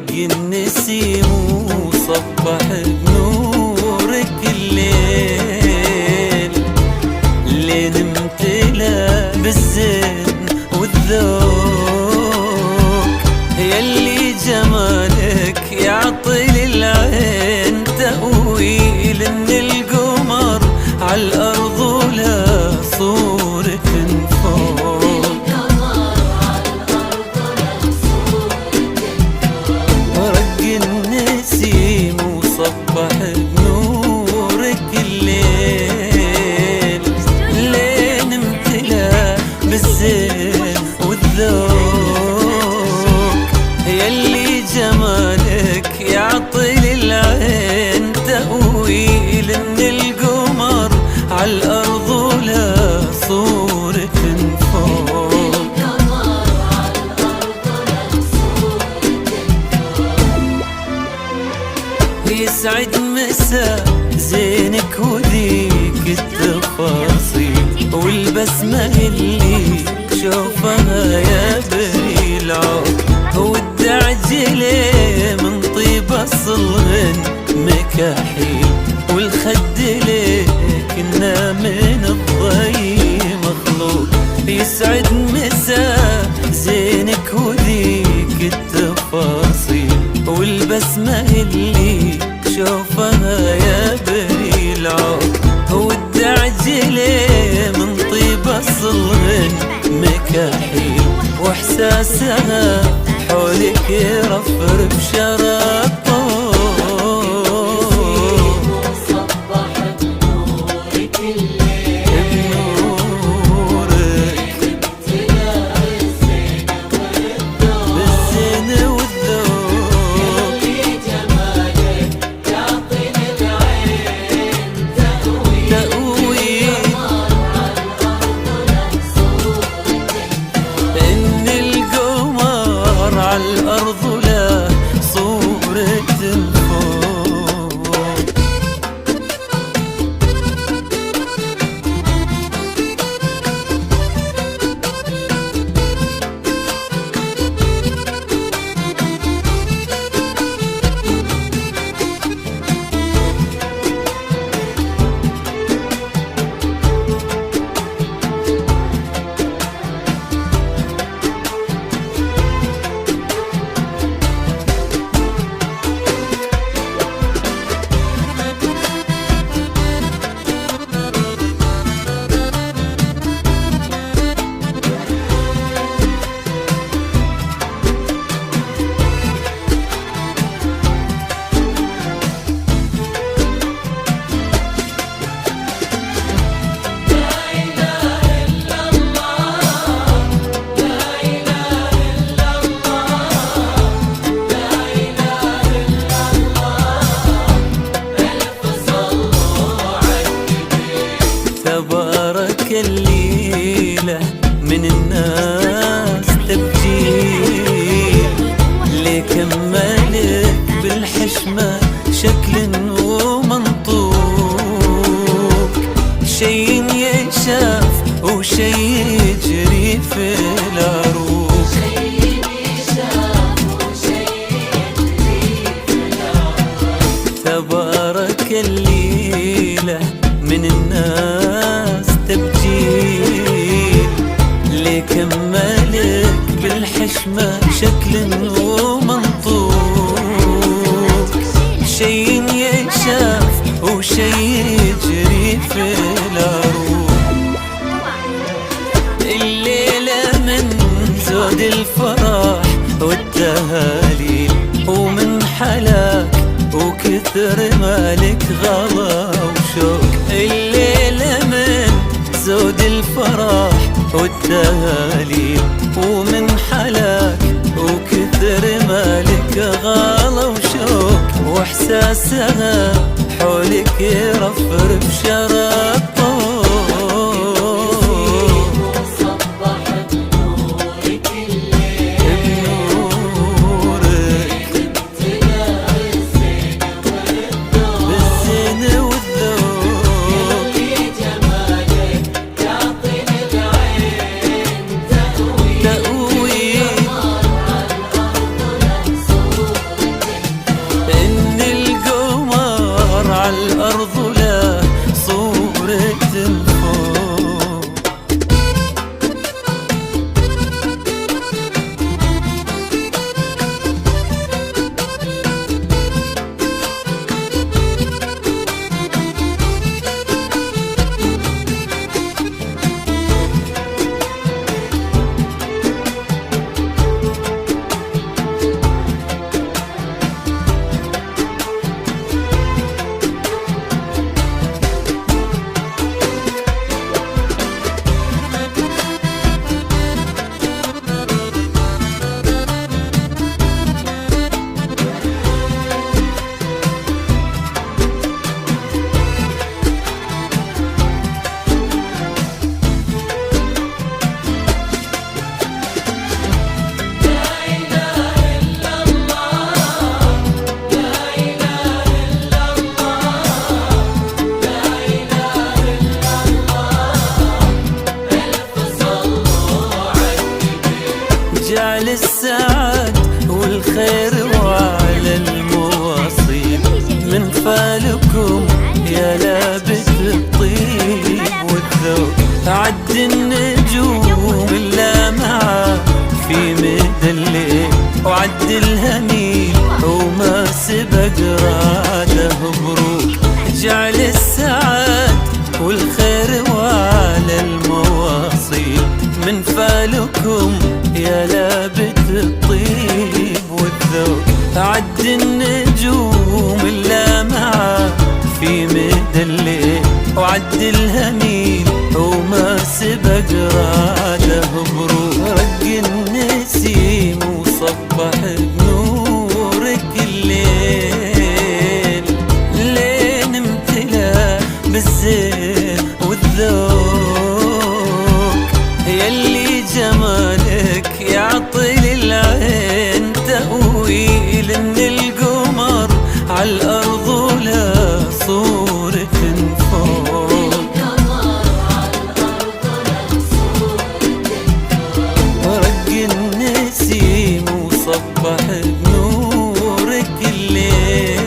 رقي النسيم وصبح بنورك الليل، اللي نمتلى بالزين والذوق، يلي جمالك يعطي للعين تأويل، ان القمر عالأرض ولا صورة فوق. رقي النسيم وصبح بنورك الليل، لين امتلى بالزين والذوق، يلي جمالك يعطي للعين تأويل، ان القمر عالأرض ولا صورة فوق. يسعد مسا زينك وذيك التفاصيل، والبسمة اللي شوفها يا بري العود، والدعجلة من طيب الصلغن مكاحيل، والخد لكنا من الضي مخلوق. يسعد مسا زينك وذيك التفاصيل، والبسمة اللي شوفها يا بري العود، والدعجلة من طيب الصلغن مكاحيل، واحساسها حولك يرفر بشراب الأرض لا صورة فوق. تبارك الليلة من الناس تبجيل، لكملك بالحشمة شكل ومنطوق، شي يشاف وشي يجري في العروق. تبارك الليلة من الناس تبجيل، لكملك بالحشمة شكل ومنطوق، شي يشاف وشي يجري في العروق. الليلة من زود الفرح والتهاليل، ومن حلاك وكثر مالك غلا وشوق. الليلة من زود الفرح والتهاليل، ومن حلاك وكثر مالك غلا وشوق، واحساسها حولك يرفر بشراب النجوم اللامعة في مدى الليل، وعد الهميل وما سبق راده بروك، جعل السعاد والخير وعلى المواصيل من فالكم يا لابت الطيب والذوق. عد النجوم اللامعة في مدى الليل، وعد الهميل وما سبق راده بروك، رق النسيم وصبح بنورك الليل، لين امتلا بالزين والذوق، يلي جمالك يعطي للعين تأويل، ان القمر عالأرض ولا صورة فوق. ورق النسيم وصبح بنورك الليل،